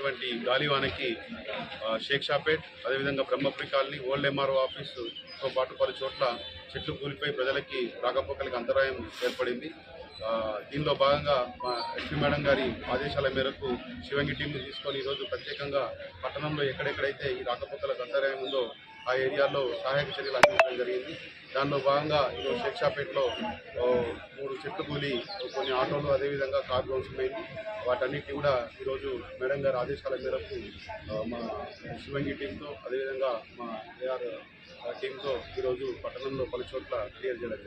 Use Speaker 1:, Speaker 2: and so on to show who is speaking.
Speaker 1: కురిసినటువంటి గాలివానకి షేక్షాపేట్, అదేవిధంగా Brahmapuri colony, old MRO ఆఫీసుతో పాటు పలు చోట్ల చెట్లు కూలిపోయి ప్రజలకి రాకపోకలకి అంతరాయం ఏర్పడింది. దీనిలో భాగంగా మా ఎస్పీ మేడం గారి ఆదేశాల మేరకు శివంగి టీంను తీసుకొని ఈరోజు ప్రత్యేకంగా పట్టణంలో ఎక్కడెక్కడైతే ఈ రాకపోకలకు అంతరాయం ఉందో ఆ ఏరియాలో సహాయక చర్యలు అందించడం జరిగింది. దానిలో భాగంగా ఈరోజు షేక్షాపేటలో 3 చెట్లు కూలి కొన్ని ఆటోలు అదేవిధంగా కారు ధ్వంసమైంది. వాటన్నిటిని కూడా ఈరోజు మేడం గారి ఆదేశాల మేరకు మా శివంగి టీంతో అదేవిధంగా మా ఏఆర్ టీంతో ఈరోజు పట్టణంలో పలు చోట్ల క్లియర్ చేయడం జరిగింది.